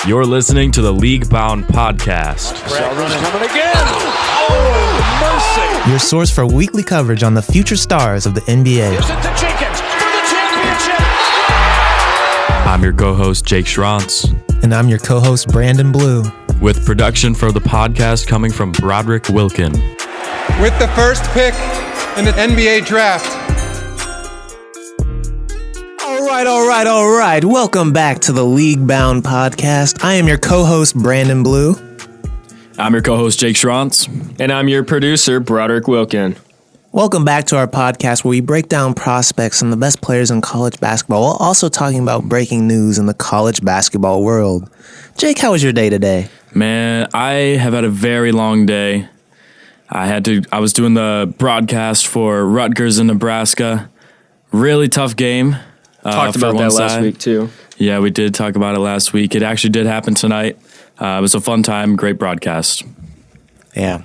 You're listening to the League Bound Podcast. Coming again. Oh, mercy. Your source for weekly coverage on the future stars of the NBA. Gives it to Jenkins for the championship. I'm your co-host, Jake Schrantz. And I'm your co-host, Branden Blue. With production for the podcast coming from Broderick Wilkin. With the first pick in the NBA draft. All right. Welcome back to the League Bound Podcast. I am your co-host, Branden Blue. I'm your co-host, Jake Schrantz. And I'm your producer, Broderick Wilkin. Welcome back to our podcast where we break down prospects and the best players in college basketball while also talking about breaking news in the college basketball world. Jake, how was your day today? Man, I have had a very long day. I was doing the broadcast for Rutgers in Nebraska. Really tough game. Talked about that last week, too. Yeah, we did talk about it last week. It actually did happen tonight. It was a fun time, great broadcast. Yeah,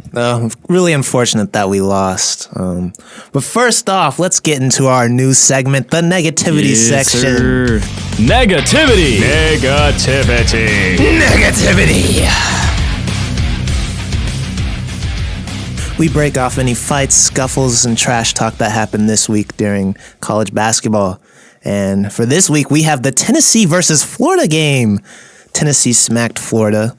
really unfortunate that we lost. But first off, let's get into our new segment, the negativity section. Sir. Negativity! We break off any fights, scuffles, and trash talk that happened this week during college basketball. And for this week, we have the Tennessee versus Florida game. Tennessee smacked Florida.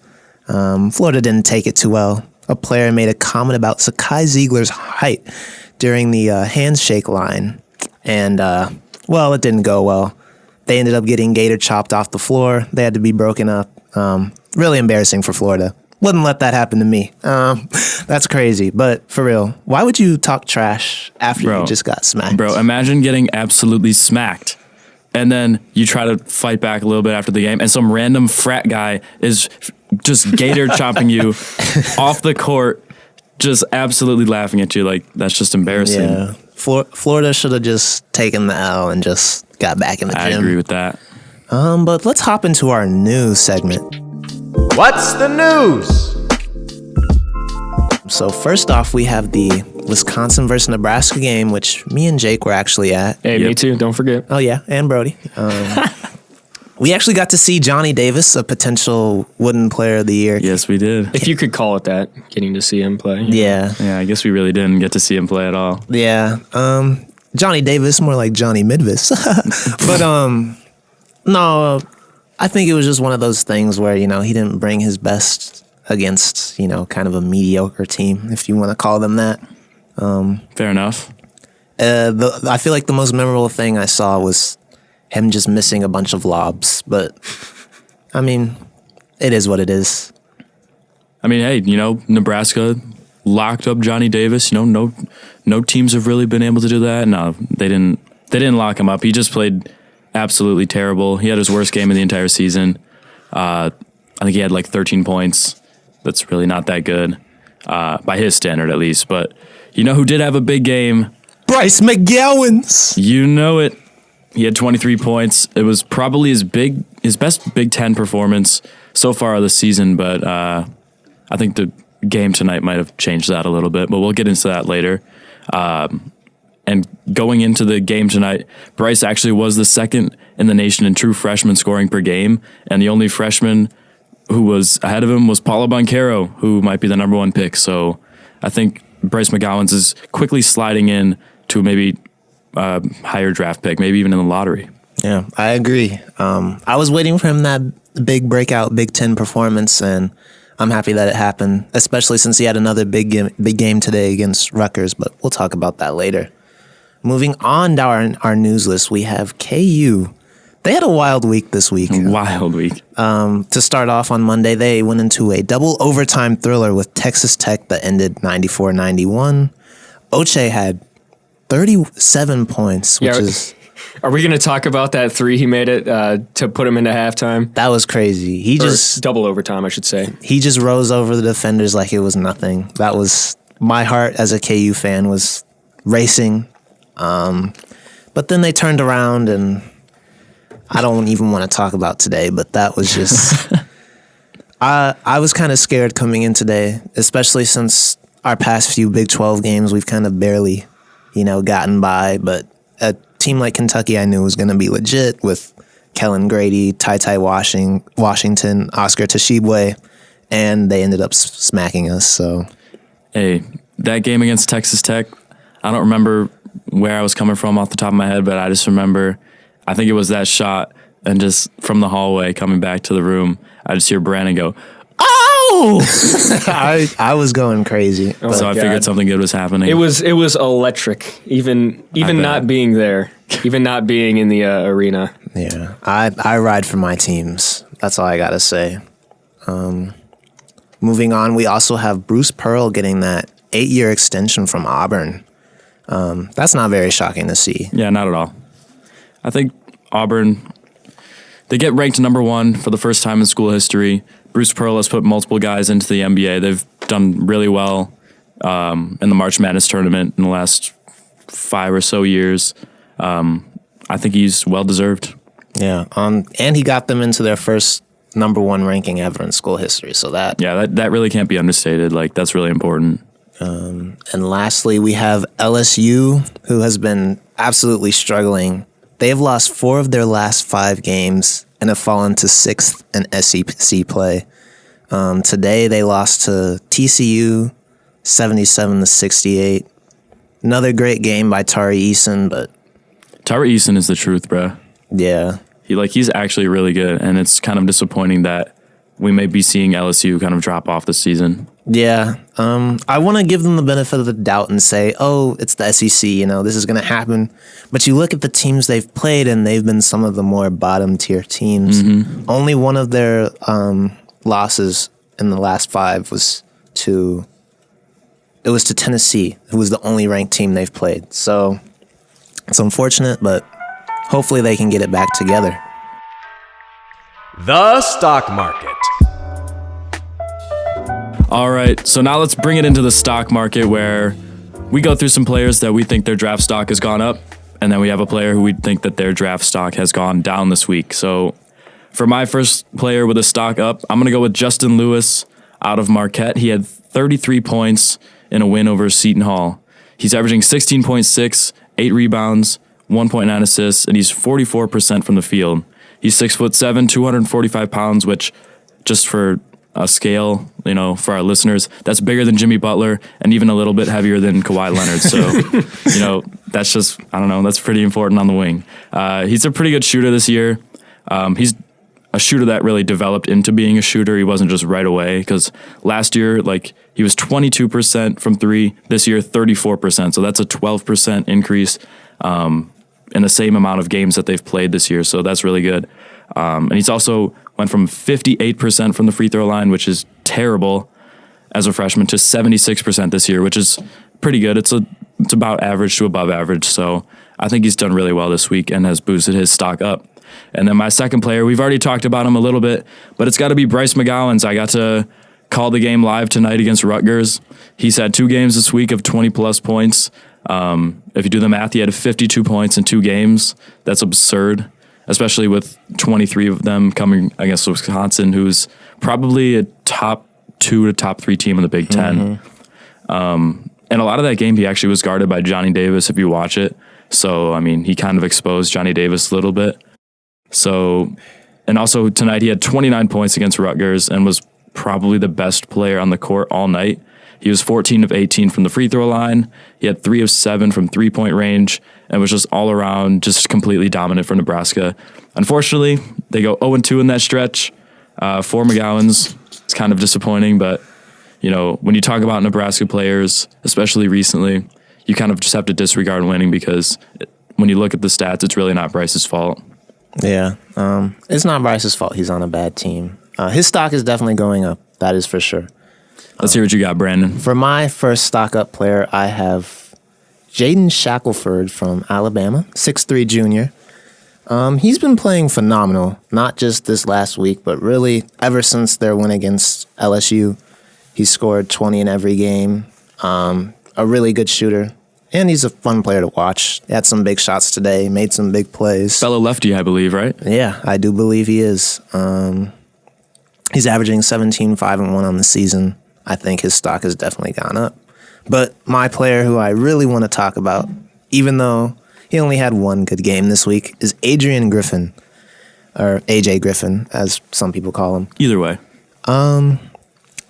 Florida didn't take it too well. A player made a comment about Zakai Zeigler's height during the handshake line. And, it didn't go well. They ended up getting Gator chopped off the floor. They had to be broken up. Really embarrassing for Florida. Wouldn't let that happen to me. That's crazy. But for real, why would you talk trash after you just got smacked? Bro, imagine getting absolutely smacked. And then you try to fight back a little bit after the game, and some random frat guy is just gator chopping you off the court, just absolutely laughing at you. Like, that's just embarrassing. Yeah. Florida should have just taken the L and just got back in the gym. I agree with that. But let's hop into our news segment. What's the news? So first off, we have the Wisconsin versus Nebraska game, which me and Jake were actually at. Hey, me too. Don't forget. Oh, yeah. And Brody. We actually got to see Johnny Davis, a potential Wooden Player of the Year. Yes, we did. If you could call it that, getting to see him play. Yeah. Yeah, I guess we really didn't get to see him play at all. Yeah. Johnny Davis, more like Johnny Midvis. But, no, I think it was just one of those things where, he didn't bring his best against, kind of a mediocre team, if you want to call them that. Fair enough. I feel like the most memorable thing I saw was him just missing a bunch of lobs. But, I mean, it is what it is. I mean, hey, Nebraska locked up Johnny Davis. No teams have really been able to do that. No, they didn't lock him up. He just played absolutely terrible. He had his worst game of the entire season. I think he had like 13 points. That's really not that good, by his standard at least. But who did have a big game? Bryce McGowens. You know it. He had 23 points. It was probably his best Big Ten performance so far this season. But I think the game tonight might have changed that a little bit. But we'll get into that later. And going into the game tonight, Bryce actually was the second in the nation in true freshman scoring per game. And the only freshman who was ahead of him was Paolo Banchero, who might be the number one pick. So I think Bryce McGowens is quickly sliding in to maybe higher draft pick, maybe even in the lottery. Yeah, I agree. I was waiting for him that big breakout Big Ten performance, and I'm happy that it happened, especially since he had another big game today against Rutgers, but we'll talk about that later. Moving on to our news list, we have KU. They had a wild week this week. Wild week. To start off on Monday, they went into a double overtime thriller with Texas Tech that ended 94-91. OCHAI had 37 points, which is... Are we going to talk about that three he made it to put him into halftime? That was crazy. Double overtime, I should say. He just rose over the defenders like it was nothing. That was... My heart as a KU fan was racing. But then they turned around, and I don't even want to talk about today, but that was just... I was kind of scared coming in today, especially since our past few Big 12 games, we've kind of barely, gotten by. But team like Kentucky I knew was going to be legit with Kellen Grady, Ty Washington, Oscar Tshiebwe, and they ended up smacking us. So, hey, that game against Texas Tech, I don't remember where I was coming from off the top of my head, but I just remember, I think it was that shot, and just from the hallway coming back to the room, I just hear Branden go, "Oh!" I was going crazy. So I figured something good was happening. It was electric. Even not being there, even not being in the arena. Yeah, I ride for my teams. That's all I gotta say. Moving on, we also have Bruce Pearl getting that 8-year extension from Auburn. That's not very shocking to see. Yeah, not at all. I think Auburn, they get ranked number 1 for the first time in school history. Bruce Pearl has put multiple guys into the NBA. They've done really well in the March Madness tournament in the last 5 or so years. I think he's well-deserved. Yeah, and he got them into their first number 1 ranking ever in school history. So that really can't be understated. Like, that's really important. And lastly, we have LSU, who has been absolutely struggling. They have lost 4 of their last 5 games and have fallen to 6th in SEC play. Today, they lost to TCU, 77-68. Another great game by Tari Eason, but Tari Eason is the truth, bro. yeah. He's actually really good, and it's kind of disappointing that we may be seeing LSU kind of drop off this season. Yeah, I want to give them the benefit of the doubt and say, oh, it's the SEC, this is going to happen. But you look at the teams they've played, and they've been some of the more bottom-tier teams. Mm-hmm. Only one of their losses in the last 5 was to Tennessee, who was the only ranked team they've played. So it's unfortunate, but hopefully they can get it back together. The stock market. All right, so now let's bring it into the stock market, where we go through some players that we think their draft stock has gone up, and then we have a player who we think that their draft stock has gone down this week. So for my first player with a stock up, I'm going to go with Justin Lewis out of Marquette. He had 33 points in a win over Seton Hall. He's averaging 16.6, 8 rebounds, 1.9 assists, and he's 44% from the field. He's 6'7", 245 pounds, which, just for a scale, for our listeners, that's bigger than Jimmy Butler and even a little bit heavier than Kawhi Leonard. So, that's just, that's pretty important on the wing. He's a pretty good shooter this year. He's a shooter that really developed into being a shooter. He wasn't just right away, because last year, he was 22% from 3. This year, 34%. So that's a 12% increase in the same amount of games that they've played this year. So that's really good. And he's also went from 58% from the free throw line, which is terrible as a freshman, to 76% this year, which is pretty good. It's about average to above average. So I think he's done really well this week and has boosted his stock up. And then my second player, we've already talked about him a little bit, but it's got to be Bryce McGowens. I got to call the game live tonight against Rutgers. He's had 2 games this week of 20-plus points. If you do the math, he had 52 points in 2 games. That's absurd, especially with 23 of them coming against Wisconsin, who's probably a top 2 to top 3 team in the Big Ten. Mm-hmm. And a lot of that game, he actually was guarded by Johnny Davis, if you watch it. So, he kind of exposed Johnny Davis a little bit. So, and also tonight, he had 29 points against Rutgers and was probably the best player on the court all night. He was 14 of 18 from the free throw line. He had 3 of 7 from 3-point range, and was just all around just completely dominant for Nebraska. Unfortunately, they go 0-2 in that stretch for McGowens. It's kind of disappointing, but when you talk about Nebraska players, especially recently, you kind of just have to disregard winning, because when you look at the stats, it's really not Bryce's fault. Yeah, it's not Bryce's fault. He's on a bad team. His stock is definitely going up. That is for sure. Let's hear what you got, Branden. For my first stock up player, I have Jaden Shackelford from Alabama, 6'3" junior. He's been playing phenomenal, not just this last week, but really ever since their win against LSU. He scored 20 in every game. A really good shooter. And he's a fun player to watch. He had some big shots today, made some big plays. Fellow lefty, I believe, right? Yeah, I do believe he is. He's averaging 17, 5, and 1 on the season. I think his stock has definitely gone up. But my player who I really want to talk about, even though he only had one good game this week, is Adrian Griffin, or AJ Griffin, as some people call him. Either way.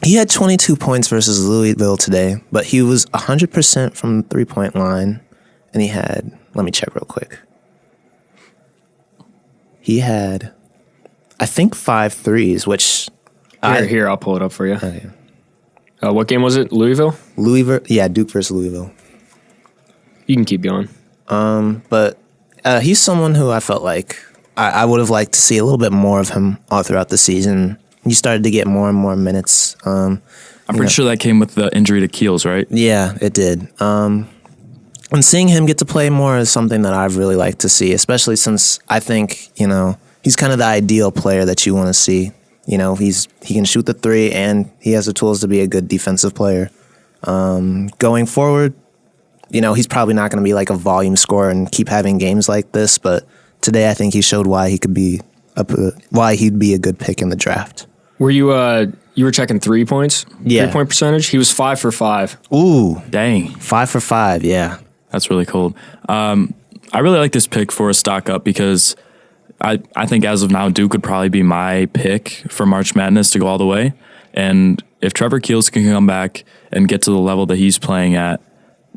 He had 22 points versus Louisville today, but he was 100% from the three-point line, and he had, let me check real quick. He had, I think, 5 threes, which... Here, I'll pull it up for you. Okay. What game was it? Louisville? Duke versus Louisville. You can keep going. But he's someone who I felt like I would have liked to see a little bit more of him all throughout the season. He started to get more and more minutes. I'm pretty sure that came with the injury to Keels, right? Yeah, it did. And seeing him get to play more is something that I've really liked to see, especially since I think, he's kind of the ideal player that you want to see. He can shoot the three, and he has the tools to be a good defensive player. Going forward, he's probably not going to be like a volume scorer and keep having games like this, but today I think he showed why he'd be a good pick in the draft. Were you were checking 3 points? Yeah. 3-point percentage? He was 5 for 5. Ooh. Dang. 5 for 5, yeah. That's really cool. I really like this pick for a stock up because I think as of now, Duke would probably be my pick for March Madness to go all the way. And if Trevor Keels can come back and get to the level that he's playing at,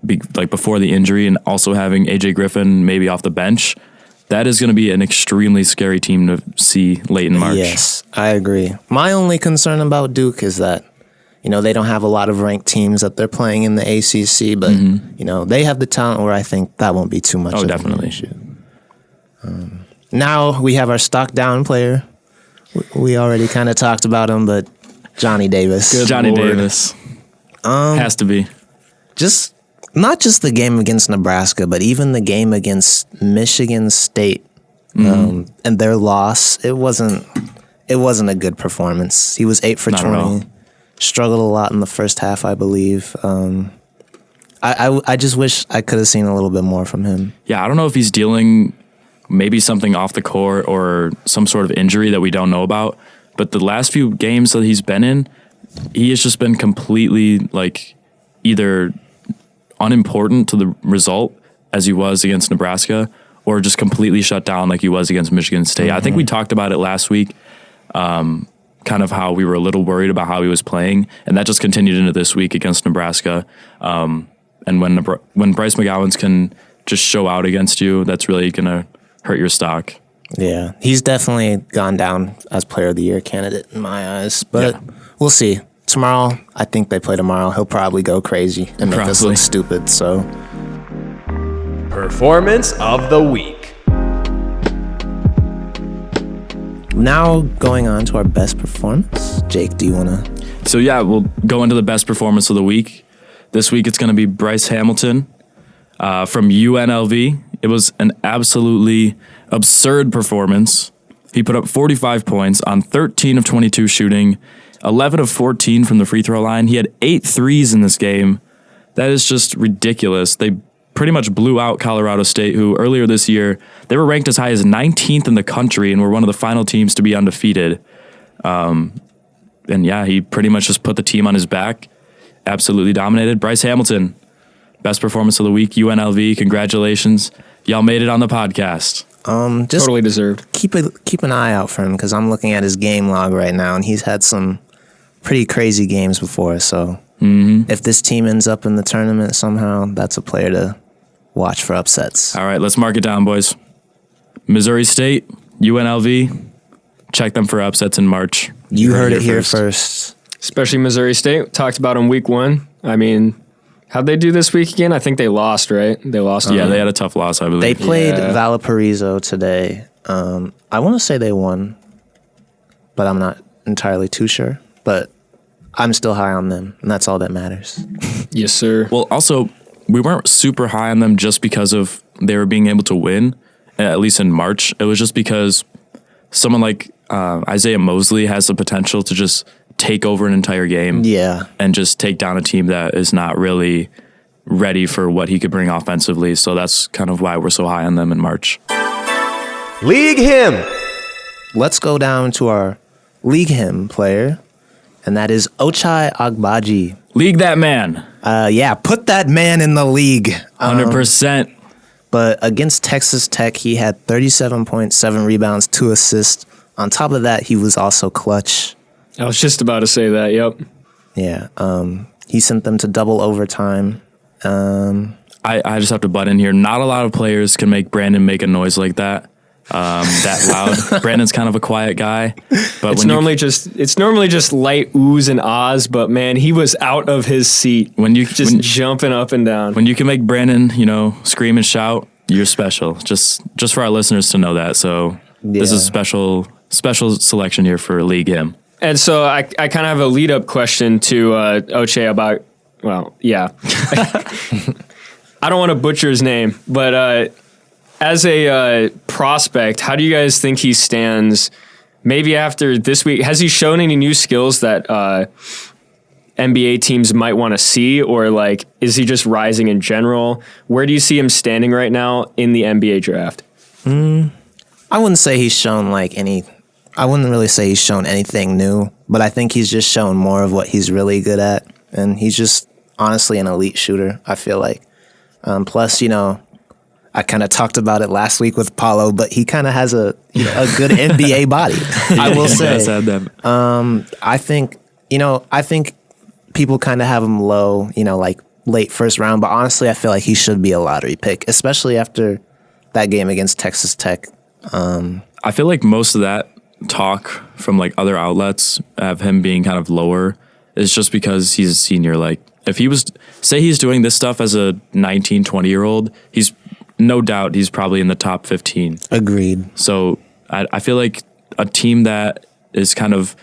before the injury, and also having AJ Griffin maybe off the bench, that is going to be an extremely scary team to see late in March. Yes, I agree. My only concern about Duke is that, they don't have a lot of ranked teams that they're playing in the ACC, but, they have the talent where I think that won't be too much of definitely. an issue. Now we have our stock down player. We already kind of talked about him, but Johnny Davis. Davis. Has to be. Not just the game against Nebraska, but even the game against Michigan State and their loss. It wasn't a good performance. He was 8 for 20. Struggled a lot in the first half, I believe. I just wish I could have seen a little bit more from him. Yeah, I don't know if he's dealing maybe something off the court or some sort of injury that we don't know about. But the last few games that he's been in, he has just been completely either unimportant to the result as he was against Nebraska, or just completely shut down like he was against Michigan State. I think we talked about it last week, kind of how we were a little worried about how he was playing, and that just continued into this week against Nebraska. And when Bryce McGowens can just show out against you, that's really going to hurt your stock. Yeah, he's definitely gone down as Player of the Year candidate in my eyes, but we'll see. Tomorrow, I think they play tomorrow. He'll probably go crazy and make us look stupid. So, Performance of the week. Now going on to our best performance. Jake, do you want to? So yeah, we'll go into the best performance of the week. This week it's going to be Bryce Hamilton from UNLV. It was an absolutely absurd performance. He put up 45 points on 13 of 22 shooting, 11 of 14 from the free throw line. He had 8 threes in this game. That is just ridiculous. They pretty much blew out Colorado State, who earlier this year, they were ranked as high as 19th in the country and were one of the final teams to be undefeated. And yeah, he pretty much just put the team on his back, absolutely dominated. Bryce Hamilton, best performance of the week, UNLV, congratulations. Y'all made it on the podcast. Just totally deserved. Keep an eye out for him, because I'm looking at his game log right now, and he's had some pretty crazy games before. So if this team ends up in the tournament somehow, that's a player to watch for upsets. All right, let's mark it down, boys. Missouri State, UNLV, check them for upsets in March. You heard it here first. Especially Missouri State. Talked about them week 1. I mean, how'd they do this week again? I think they lost, right? They lost. Yeah, they had a tough loss, I believe. They played Valparaiso today. I want to say they won, but I'm not entirely too sure. But I'm still high on them, and that's all that matters. Yes, sir. Well, also, we weren't super high on them just because of they were being able to win, at least in March. It was just because someone like Isaiah Mosley has the potential to just take over an entire game. Yeah. And just take down a team that is not really ready for what he could bring offensively. So that's kind of why we're so high on them in March. League him. Let's go down to our league him player, and that is OCHAI AGBAJI. League that man. Yeah, put that man in the league. 100%. But against Texas Tech, he had 37.7 rebounds, 2 assists. On top of that, he was also clutch. I was just about to say that, yep. Yeah, he sent them to double overtime. I just have to butt in here. Not a lot of players can make Branden make a noise like that. That loud. Brandon's kind of a quiet guy, but It's normally just light oohs and ahs, but man, he was out of his seat when jumping up and down. When you can make Branden, scream and shout, you're special. Just for our listeners to know that. So This is special selection here for League Him. And so I kind of have a lead up question to OCHAI about. Well, yeah. I don't want to butcher his name, but as a prospect, how do you guys think he stands maybe after this week? Has he shown any new skills that NBA teams might want to see, or like, is he just rising in general? Where do you see him standing right now in the NBA draft? I wouldn't say he's shown I wouldn't really say he's shown anything new, but I think he's just shown more of what he's really good at. And he's just honestly an elite shooter, I feel like. Plus, I kind of talked about it last week with Paulo, but he kind of has a good NBA body. I will say. I think people kind of have him low, like late first round. But honestly, I feel like he should be a lottery pick, especially after that game against Texas Tech. I feel like most of that talk from like other outlets of him being kind of lower is just because he's a senior. Like if he was, say he's doing this stuff as a 19, 20-year-old, he's no doubt he's probably in the top 15. Agreed. So I feel like a team that is kind of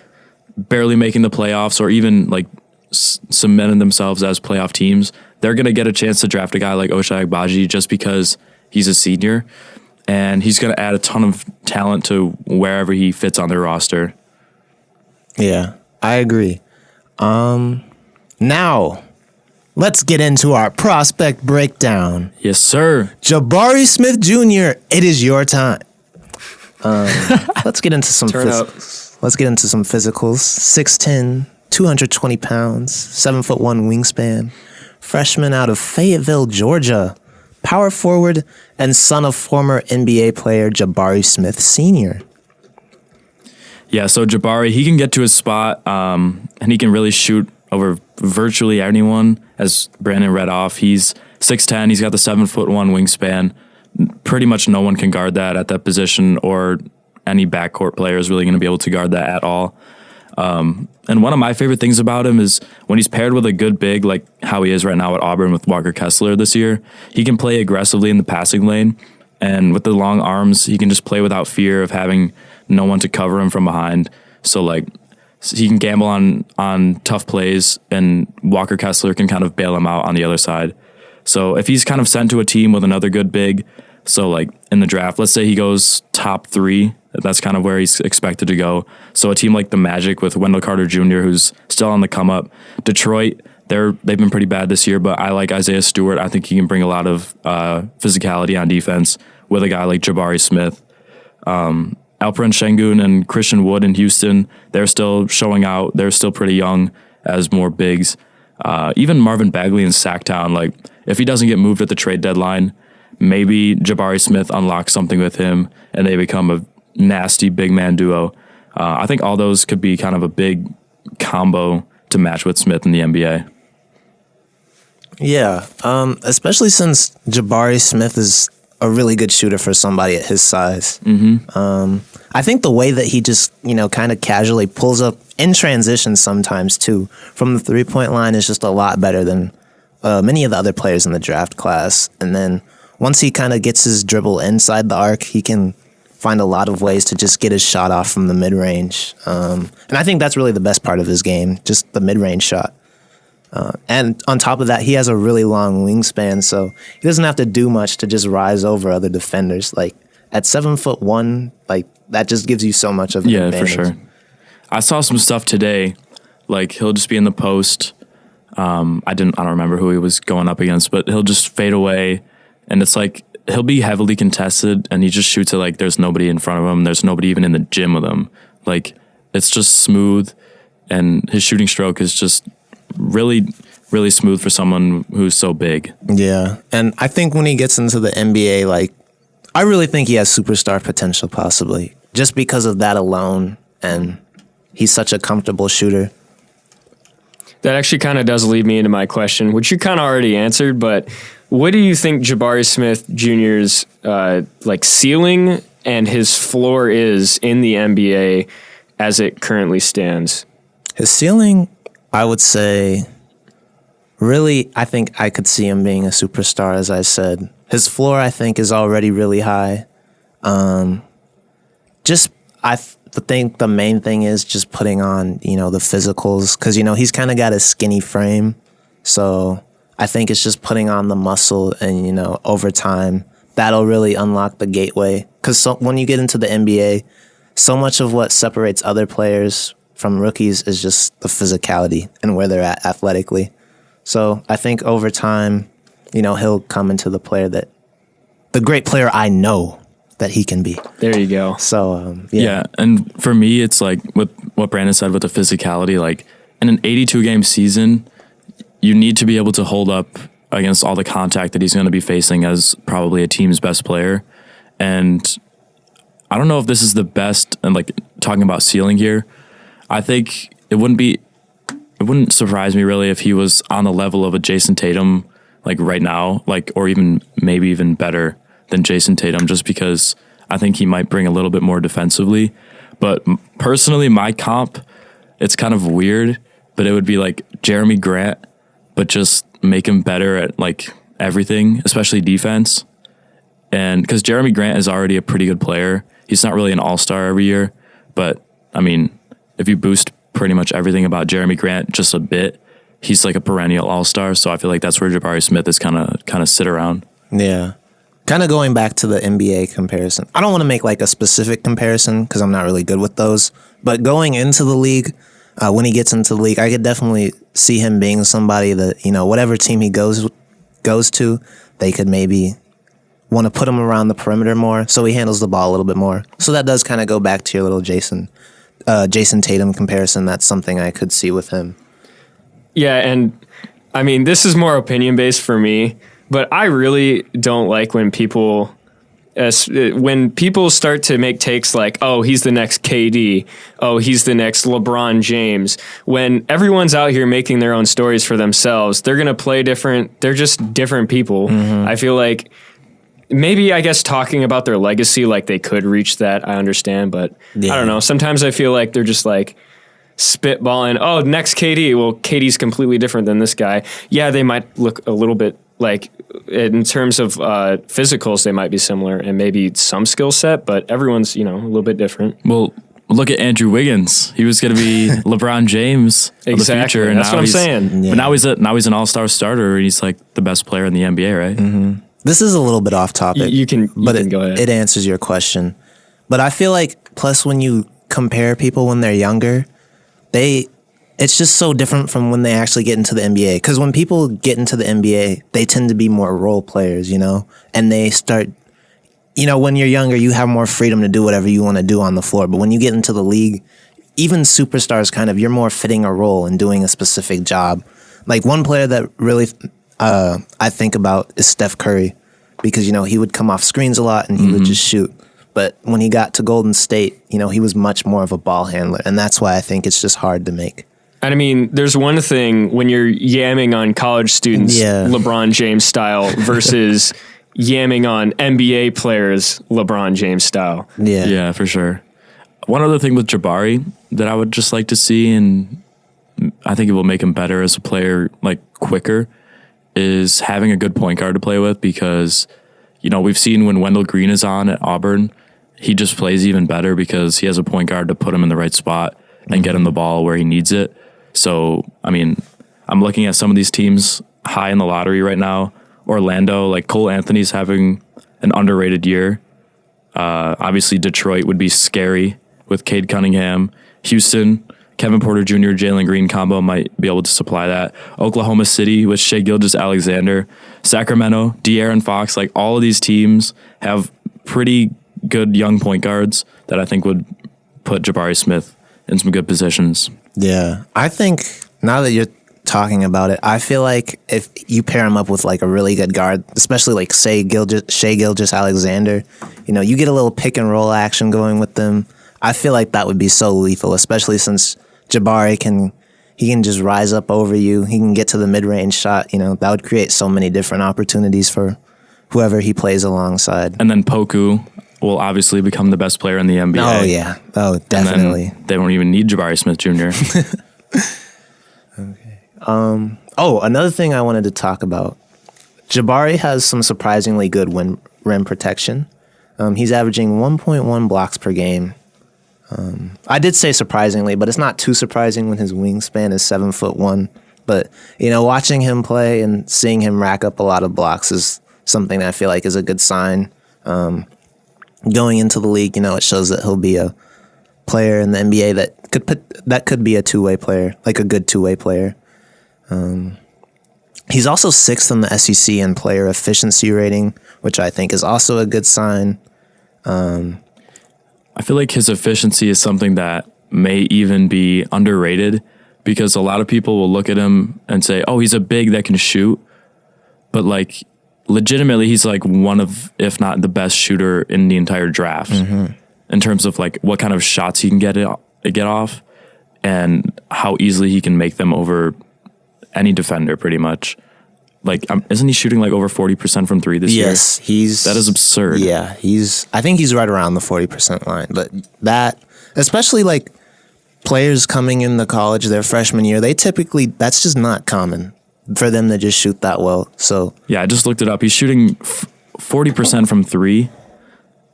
barely making the playoffs or even like cementing themselves as playoff teams, they're going to get a chance to draft a guy like OCHAI AGBAJI just because he's a senior. And he's going to add a ton of talent to wherever he fits on their roster. Yeah, I agree. Now, let's get into our prospect breakdown. Yes, sir. Jabari Smith Jr., it is your time. Let's get into some Let's get into some physicals. 6'10", 220 pounds, 7'1" wingspan. Freshman out of Fayetteville, Georgia. Power forward and son of former NBA player Jabari Smith Sr. Yeah, so Jabari, he can get to his spot, and he can really shoot over virtually anyone. As Brandon read off, he's 6'10", he's got the 7'1" wingspan. Pretty much no one can guard that at that position, or any backcourt player is really going to be able to guard that at all. And one of my favorite things about him is when he's paired with a good big, like how he is right now at Auburn with Walker Kessler this year, he can play aggressively in the passing lane. And with the long arms, he can just play without fear of having no one to cover him from behind. So like he can gamble on tough plays, and Walker Kessler can kind of bail him out on the other side. So if he's kind of sent to a team with another good big, so like in the draft, let's say he goes top 3, that's kind of where he's expected to go. So a team like the Magic with Wendell Carter Jr., who's still on the come up. Detroit, they've been pretty bad this year, but I like Isaiah Stewart. I think he can bring a lot of physicality on defense with a guy like Jabari Smith. Alperen Şengün and Christian Wood in Houston, they're still showing out. They're still pretty young as more bigs. Even Marvin Bagley in Sacktown, like if he doesn't get moved at the trade deadline, maybe Jabari Smith unlocks something with him and they become a nasty big man duo. I think all those could be kind of a big combo to match with Smith in the NBA. Yeah, especially since Jabari Smith is a really good shooter for somebody at his size. Mm-hmm. I think the way that he just, kind of casually pulls up in transition sometimes too from the 3-point line is just a lot better than many of the other players in the draft class. And then once he kind of gets his dribble inside the arc, he can find a lot of ways to just get his shot off from the mid-range. And I think that's really the best part of his game, just the mid-range shot. And on top of that, he has a really long wingspan, so he doesn't have to do much to just rise over other defenders. Like at 7'1", like that just gives you so much of an advantage. For sure. I saw some stuff today, like he'll just be in the post. I don't remember who he was going up against, but he'll just fade away, and it's like he'll be heavily contested, and he just shoots it like there's nobody in front of him. There's nobody even in the gym with him. Like it's just smooth, and his shooting stroke is just really really smooth for someone who's so big. Yeah. And I think when he gets into the NBA, like, I really think he has superstar potential possibly just because of that alone. And he's such a comfortable shooter. That actually kind of does lead me into my question, which you kind of already answered, but what do you think Jabari Smith Jr.'s like ceiling and his floor is in the NBA as it currently stands? His ceiling, I would say, really, I think I could see him being a superstar, as I said. His floor, I think, is already really high. I think the main thing is just putting on, the physicals, because, he's kind of got a skinny frame. So I think it's just putting on the muscle and, over time, that'll really unlock the gateway. Because when you get into the NBA, so much of what separates other players from rookies is just the physicality and where they're at athletically. So I think over time, he'll come into the great player I know that he can be. There you go. So, Yeah, and for me, it's like with what Brandon said with the physicality, like in an 82-game season, you need to be able to hold up against all the contact that he's going to be facing as probably a team's best player. And I don't know if this is the best, and like talking about ceiling here, I think it wouldn't surprise me really if he was on the level of a Jason Tatum, like right now, like, or even maybe even better than Jason Tatum, just because I think he might bring a little bit more defensively. But personally, my comp, it's kind of weird, but it would be like Jeremy Grant, but just make him better at like everything, especially defense. And because Jeremy Grant is already a pretty good player, he's not really an all-star every year, but I mean, if you boost pretty much everything about Jeremy Grant just a bit, he's like a perennial all-star. So I feel like that's where Jabari Smith is kind of sit around. Yeah. Kind of going back to the NBA comparison. I don't want to make like a specific comparison because I'm not really good with those. But going into the league, when he gets into the league, I could definitely see him being somebody that, whatever team he goes to, they could maybe want to put him around the perimeter more so he handles the ball a little bit more. So that does kind of go back to your little Jason Tatum comparison. That's something I could see with him. Yeah, and I mean, this is more opinion-based for me, but I really don't like when people start to make takes like, oh, he's the next KD, oh, he's the next LeBron James. When everyone's out here making their own stories for themselves, they're going to play different. They're just different people. Mm-hmm. I feel like maybe, I guess, talking about their legacy, like they could reach that, I understand, but I don't know. Sometimes I feel like they're just like spitballing, oh, next KD. Well, KD's completely different than this guy. Yeah, they might look a little bit like, in terms of physicals, they might be similar and maybe some skill set, but everyone's, a little bit different. Well, look at Andrew Wiggins. He was going to be LeBron James of the future. And that's what I'm saying. Yeah. But now he's an all-star starter, and he's like the best player in the NBA, right? Mm-hmm. This is a little bit off topic. You can go ahead. It answers your question. But I feel like, plus when you compare people when they're younger, it's just so different from when they actually get into the NBA. Because when people get into the NBA, they tend to be more role players, and they start, when you're younger, you have more freedom to do whatever you want to do on the floor. But when you get into the league, even superstars you're more fitting a role and doing a specific job. Like one player that really I think about is Steph Curry, because, he would come off screens a lot and he would just shoot. But when he got to Golden State, he was much more of a ball handler. And that's why I think it's just hard to make. And I mean, there's one thing when you're yamming on college students, LeBron James style, versus yamming on NBA players, LeBron James style. Yeah, for sure. One other thing with Jabari that I would just like to see, and I think it will make him better as a player, like quicker, is having a good point guard to play with, because, we've seen when Wendell Green is on at Auburn, he just plays even better because he has a point guard to put him in the right spot and get him the ball where he needs it. So, I mean, I'm looking at some of these teams high in the lottery right now. Orlando, like Cole Anthony's having an underrated year. Obviously, Detroit would be scary with Cade Cunningham. Houston, Kevin Porter Jr., Jalen Green combo might be able to supply that. Oklahoma City with Shai Gilgeous-Alexander. Sacramento, De'Aaron Fox. Like, all of these teams have pretty good young point guards that I think would put Jabari Smith in some good positions. Yeah. I think now that you're talking about it. I feel like if you pair him up with like a really good guard, especially like say Shai Gilgeous-Alexander, you get a little pick and roll action going with them. I feel like that would be so lethal, especially since Jabari can just rise up over you. He can get to the mid-range shot. That would create so many different opportunities for whoever he plays alongside. And then Poku will obviously become the best player in the NBA. Oh, yeah. Oh, definitely. And then they won't even need Jabari Smith Jr. Okay. Another thing I wanted to talk about. Jabari has some surprisingly good rim protection. He's averaging 1.1 blocks per game. I did say surprisingly, but it's not too surprising when his wingspan is 7'1". But watching him play and seeing him rack up a lot of blocks is something that I feel like is a good sign. Going into the league, it shows that he'll be a player in the NBA that could be a two-way player, like a good two-way player. He's also 6th in the SEC in player efficiency rating, which I think is also a good sign. I feel like his efficiency is something that may even be underrated because a lot of people will look at him and say, oh, he's a big that can shoot. But like legitimately, he's like one of, if not the best shooter in the entire draft in terms of like what kind of shots he can get off and how easily he can make them over any defender pretty much. Like, isn't he shooting like over 40% from three this year? Yes, that is absurd. Yeah, I think he's right around the 40% line. But that, especially like players coming in the college their freshman year, that's just not common for them to just shoot that well. So yeah, I just looked it up. He's shooting 40% from three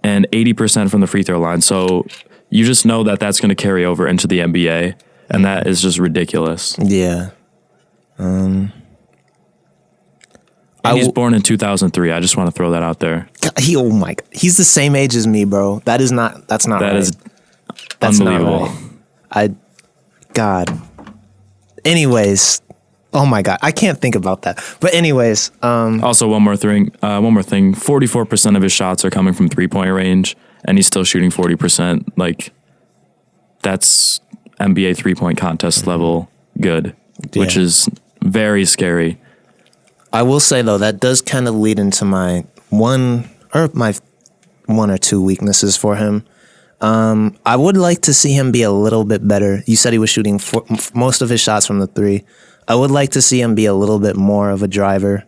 and 80% from the free throw line. So you just know that that's going to carry over into the NBA, and that is just ridiculous. Yeah. And he's born in 2003. I just want to throw that out there. Oh my God. He's the same age as me, bro. That's not right. That is That's unbelievable. Not right. God. Anyways, oh my God. I can't think about that. But anyways. Also, one more thing. 44% of his shots are coming from 3-point range, and he's still shooting 40%. Like, that's NBA 3-point contest level good, which is very scary. I will say, though, that does kind of lead into my one or two weaknesses for him. I would like to see him be a little bit better. You said he was shooting most of his shots from the three. I would like to see him be a little bit more of a driver.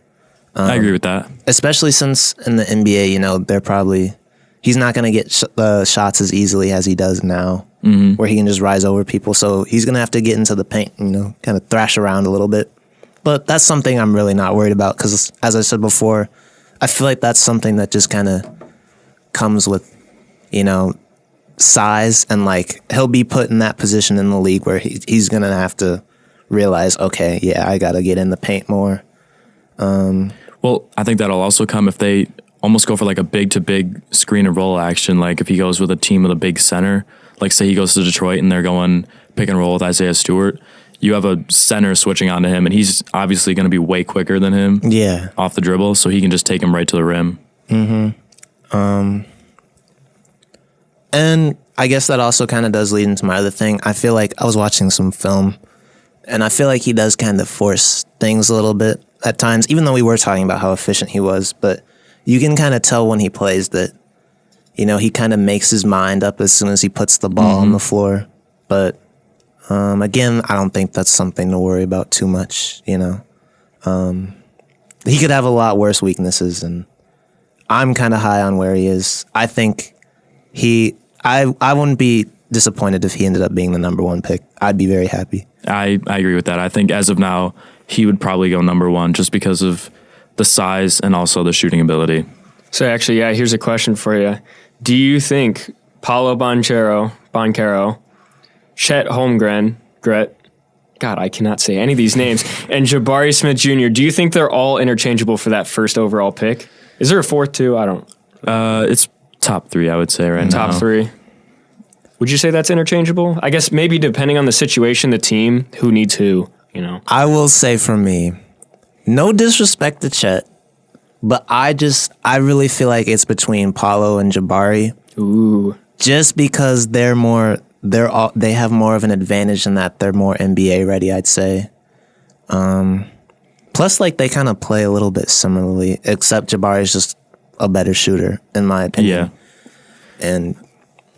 I agree with that. Especially since in the NBA, he's not going to get shots as easily as he does now, where he can just rise over people. So he's going to have to get into the paint, kind of thrash around a little bit. But that's something I'm really not worried about because, as I said before, I feel like that's something that just kind of comes with, size. And, like, he'll be put in that position in the league where he's going to have to realize, okay, yeah, I got to get in the paint more. Well, I think that'll also come if they almost go for, like, a big-to-big screen and roll action. Like, if he goes with a team with a big center, like, say he goes to Detroit and they're going pick and roll with Isaiah Stewart, you have a center switching onto him, and he's obviously going to be way quicker than him off the dribble, so he can just take him right to the rim. And I guess that also kind of does lead into my other thing. I feel like I was watching some film, and I feel like he does kind of force things a little bit at times, even though we were talking about how efficient he was. But you can kind of tell when he plays that, he kind of makes his mind up as soon as he puts the ball on the floor. But again, I don't think that's something to worry about too much, He could have a lot worse weaknesses, and I'm kind of high on where he is. I think I wouldn't be disappointed if he ended up being the number one pick. I'd be very happy. I agree with that. I think as of now, he would probably go number one just because of the size and also the shooting ability. So actually, here's a question for you. Do you think Paolo Banchero, Chet Holmgren, God, I cannot say any of these names, and Jabari Smith Jr., do you think they're all interchangeable for that first overall pick? Is there a fourth too? I don't. It's top three, I would say, right now. Top three. Would you say that's interchangeable? I guess maybe depending on the situation, the team, who needs who, I will say for me, no disrespect to Chet, but I really feel like it's between Paolo and Jabari. Ooh. Just because they have more of an advantage in that they're more NBA ready, I'd say. Plus, like, they kind of play a little bit similarly, except Jabari is just a better shooter, in my opinion. Yeah.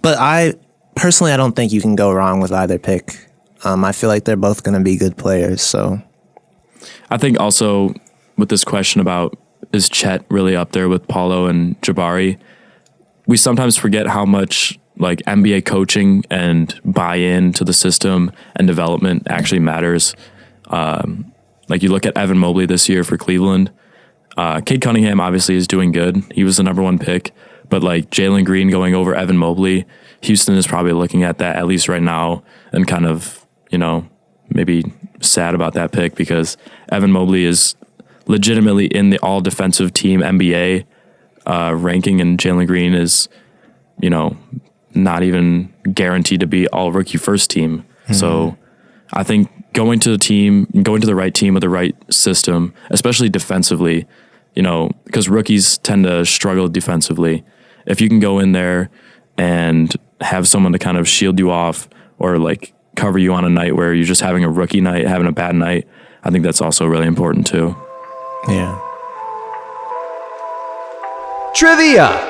But I don't think you can go wrong with either pick. I feel like they're both going to be good players, so. I think also with this question about is Chet really up there with Paulo and Jabari, we sometimes forget how much like NBA coaching and buy-in to the system and development actually matters. Like you look at Evan Mobley this year for Cleveland. Cade Cunningham obviously is doing good. He was the number 1 pick, but like Jalen Green going over Evan Mobley, Houston is probably looking at that at least right now and kind of, maybe sad about that pick because Evan Mobley is legitimately in the all defensive team NBA ranking, and Jalen Green is, not even guaranteed to be all rookie first team. Mm-hmm. So I think going to the right team with the right system, especially defensively, because rookies tend to struggle defensively. If you can go in there and have someone to kind of shield you off or like cover you on a night where you're just having a rookie night, having a bad night, I think that's also really important too. Yeah. Trivia.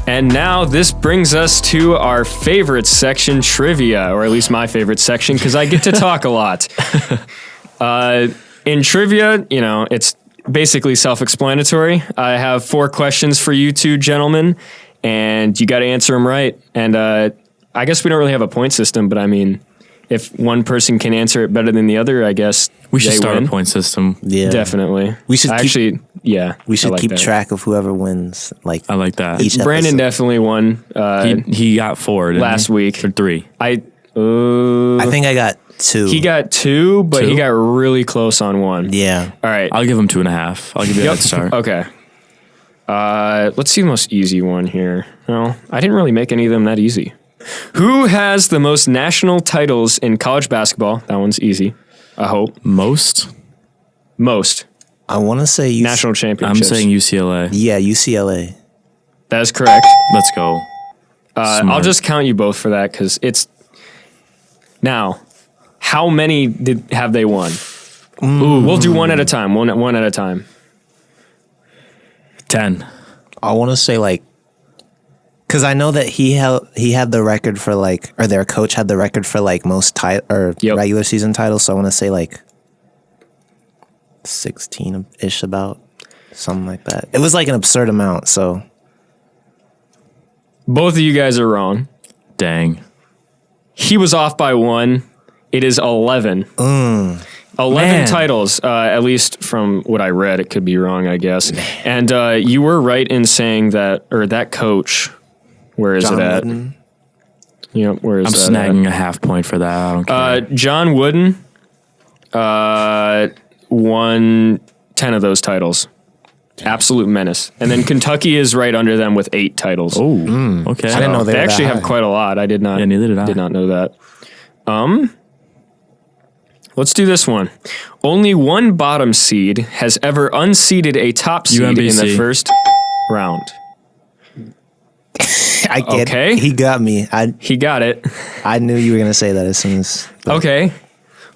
And now this brings us to our favorite section, trivia, or at least my favorite section, because I get to talk a lot. In trivia, it's basically self-explanatory. I have 4 questions for you two gentlemen, and you got to answer them right. And I guess we don't really have a point system, but I mean, if one person can answer it better than the other, I guess we should start win. a point system. Yeah, definitely. We should We should keep track of whoever wins. Like I like that. Branden definitely won. He got 4 last week or 3. I think I got 2. He got 2, but he got really close on 1. Yeah. All right. I'll give him 2.5. I'll give you that star. Okay. Let's see the most easy one here. Well, I didn't really make any of them that easy. Who has the most national titles in college basketball? That one's easy. I hope. Most. I want to say national championships. I'm saying UCLA. Yeah, UCLA. That is correct. Let's go. I'll just count you both for that because it's now. How many have they won? We'll do one at a time. One at a time. 10. I want to say because I know that he had the record for or their coach had the record for most regular season titles. So I want to say 16-ish, about something like that. It was an absurd amount. So both of you guys are wrong. Dang. He was off by 1. It is 11. 11 titles, at least from what I read. It could be wrong, I guess. And you were right in saying that coach. Where is John it at? Wooden. Yep, where is I'm that snagging at? a half point for that. I don't care. John Wooden won 10 of those titles. Absolute menace. And then Kentucky is right under them with 8 titles. Oh, okay. I didn't know they actually have quite a lot. I did not. Yeah, neither did I. Did not know that. Let's do this one. Only one bottom seed has ever unseeded a top seed UMBC. in the first round. I get Okay. it. He got me. He got it. I knew you were going to say that as soon as. Okay.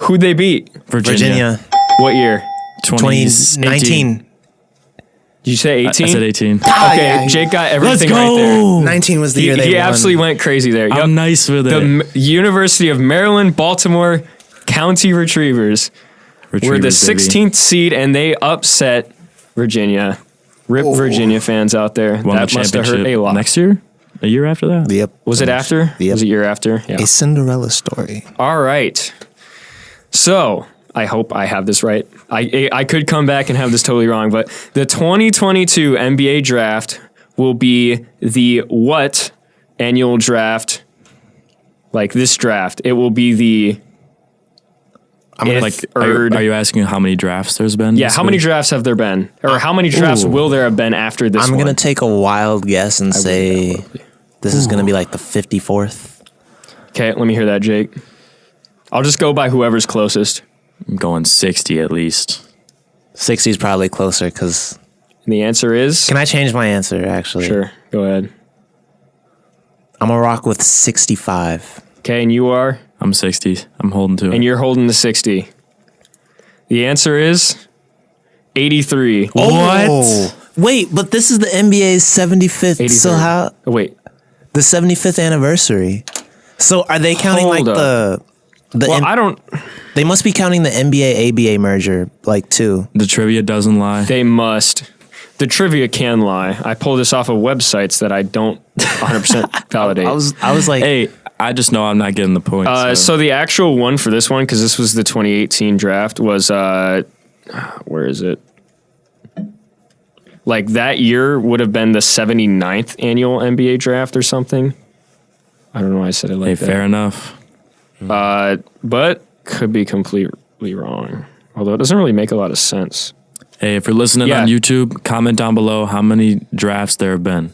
Who'd they beat? Virginia. What year? 2019. Did you say 18? I said 18. Okay, yeah. Jake got everything Let's right there. go. 19 was the year they He won. absolutely went crazy there. Yep. I'm nice with it. The University of Maryland, Baltimore County Retrievers were the Retrievers, baby. 16th seed, and they upset Virginia. Rip Virginia fans out there. Won That the must have hurt a championship lot. next year? A year after that? Yep. Was it after? Yep. Was it year after? Yeah. A Cinderella story. All right. So I hope I have this right. I could come back and have this totally wrong, but the 2022 NBA draft will be the what annual draft? Like this draft. It will be the Are you asking how many drafts there's been? Yeah, this how many week? drafts have there been? Or how many drafts will there have been after this I'm one? going to take a wild guess and say this is going to be the 54th. Okay, let me hear that, Jake. I'll just go by whoever's closest. I'm going 60 at least. 60 is probably closer because. And the answer is? Can I change my answer, actually? Sure, go ahead. I'm gonna rock with 65. Okay, and you are? I'm 60. I'm holding to it. And you're holding the 60. The answer is 83. Oh, wait, but this is the NBA's 75th. 83. So how Oh, wait. the 75th anniversary? So are they counting Hold like up. the? Well, I don't... They must be counting the NBA ABA merger like too. The trivia doesn't lie. They must. The trivia can lie. I pulled this off of websites that I don't 100% validate. I was like, Hey, I just know I'm not getting the points. So the actual one for this one, because this was the 2018 draft, was where is it? Like that year would have been the 79th annual NBA draft or something. I don't know why I said it like that. Fair enough. But could be completely wrong. Although it doesn't really make a lot of sense. Hey, if you're listening on YouTube, comment down below how many drafts there have been.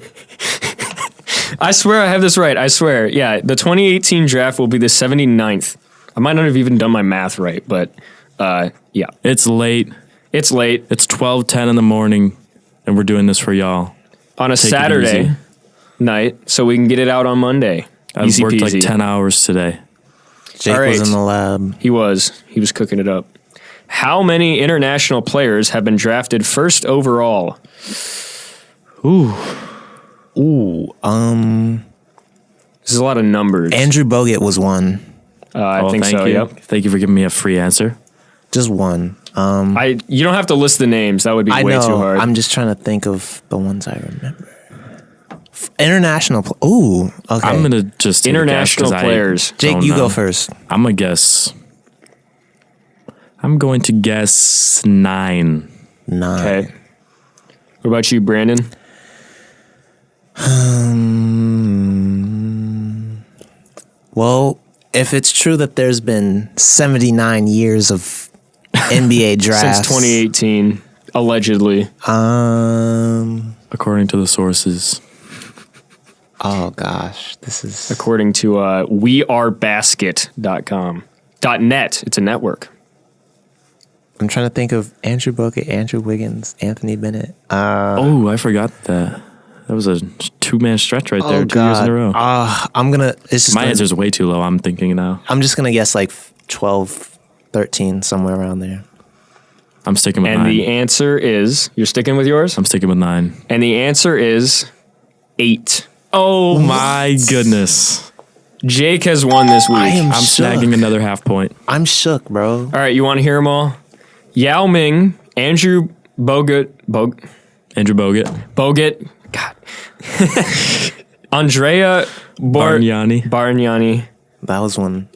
I swear I have this right. I swear. Yeah, the 2018 draft will be the 79th. I might not have even done my math right, but yeah. It's late. It's late. It's 12:10 in the morning, and we're doing this for y'all. On a Take it Saturday easy. night, so we can get it out on Monday. I've Easy worked peasy. like 10 hours today. Jake All right. was in the lab. He was cooking it up. How many international players have been drafted first overall? This is a lot of numbers. Andrew Bogut was one. I think thank so. you. Yep. Thank you for giving me a free answer. Just one. You don't have to list the names. That would be I way know. too hard. I'm just trying to think of the ones I remember. International. Ooh. Okay. I'm gonna just take International a guess 'cause players. Jake, don't you know. go first. I'm gonna guess. I'm going to guess 9. 9. Okay. What about you, Brandon? Well, if it's true that there's been 79 years of NBA drafts Since 2018, allegedly. According to the sources. Oh gosh, this is According to wearebasket.com. .net. It's a network. I'm trying to think of Andrew Bogut, Andrew Wiggins, Anthony Bennett. Oh, I forgot that. That was a 2-man stretch right there, Oh 2 years in a row. I'm gonna. It's just My gonna, answer's way too low. I'm thinking now. I'm just gonna guess like 12, 13, somewhere around there. I'm sticking with And 9. the answer is, you're sticking with yours? I'm sticking with 9. And the answer is 8. Oh my goodness. Jake has won this week. I am I'm shook. snagging another half point. I'm shook, bro. All right, you want to hear them all? Yao Ming, Andrew Bogut, Andrew Bogut. God. Andrea Bargnani, That was one.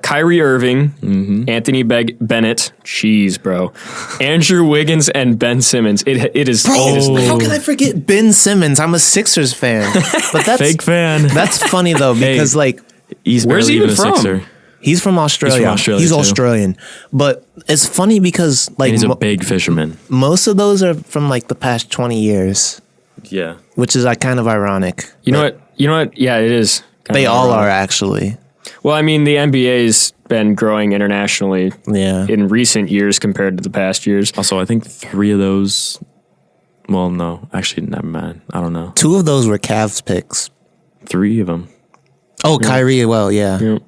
Kyrie Irving, Anthony Bennett, jeez, bro, Andrew Wiggins, and Ben Simmons. It is. How can I forget Ben Simmons? I'm a Sixers fan, but that's Fake fan. That's funny though because like He's Where's barely he even even a from? Sixer. he's from Australia. Australia, too. Australian, but it's funny because like And he's a big fisherman. most of those are from like the past 20 years, Yeah. which is like kind of ironic. You know what? Yeah, it is. Kind They of all ironic. are actually. Well, I mean, the NBA's been growing internationally Yeah. in recent years compared to the past years. Also, I think 3 of those. Well, no. Actually, never mind. I don't know. 2 of those were Cavs picks. 3 of them. Oh, Kyrie. Well, yeah. Yeah.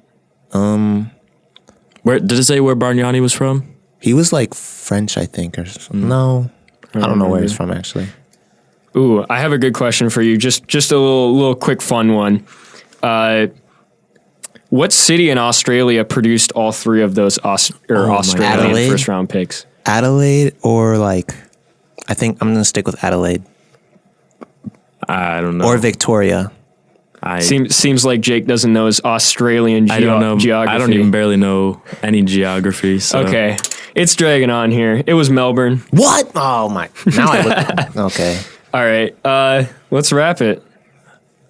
Where did it say where Bargnani was from? He was like French, I think, or something. No, I don't know where he's from actually. Ooh, I have a good question for you. Just a little quick fun one. What city in Australia produced all 3 of those Australian Adelaide? first round picks? Adelaide or like, I think I'm gonna stick with Adelaide I don't know. or Victoria. Seems like Jake doesn't know his Australian I don't know. geography. I don't even barely know any geography. So. Okay, it's dragging on here. It was Melbourne. What? Oh my! Now I look. Okay, All right, let's wrap it.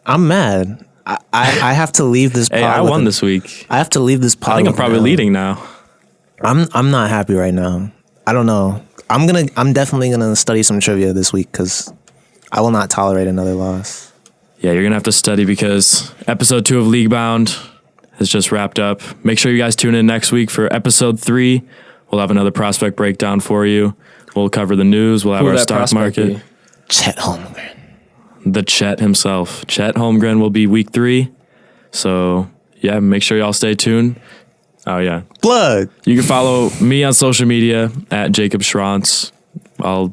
I'm mad. I have to leave this. Hey, pod I with won a- this week. I have to leave this pod. I think I'm with probably an L. leading now. I'm not happy right now. I don't know. I'm definitely gonna study some trivia this week because I will not tolerate another loss. Yeah, you're going to have to study because episode 2 of League Bound has just wrapped up. Make sure you guys tune in next week for episode 3. We'll have another prospect breakdown for you. We'll cover the news. We'll have Who our would that stock prospect market. be? Chet Holmgren. The Chet himself. Chet Holmgren will be week 3. So yeah, make sure y'all stay tuned. Oh yeah, Plug. you can follow me on social media at Jacob Schrantz. I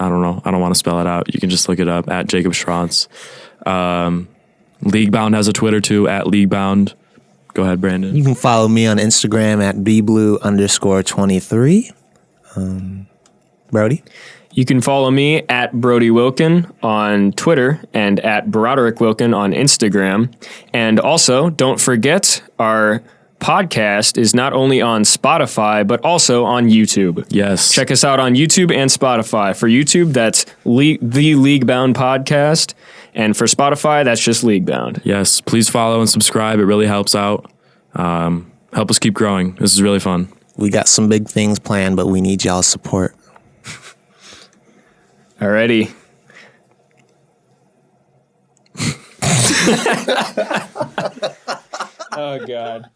don't know. I don't want to spell it out. You can just look it up at Jacob Schrantz. Leaguebound has a Twitter too at Leaguebound. Go ahead, Brandon. You can follow me on Instagram at bblue_23. Brody. You can follow me at Brody Wilkin on Twitter and at Broderick Wilkin on Instagram. And also, don't forget, our podcast is not only on Spotify, but also on YouTube. Yes. Check us out on YouTube and Spotify. For YouTube, that's the Leaguebound Podcast. And for Spotify, that's just Leaguebound. Yes. Please follow and subscribe. It really helps out. Help us keep growing. This is really fun. We got some big things planned, but we need y'all's support. Alrighty. Oh, God.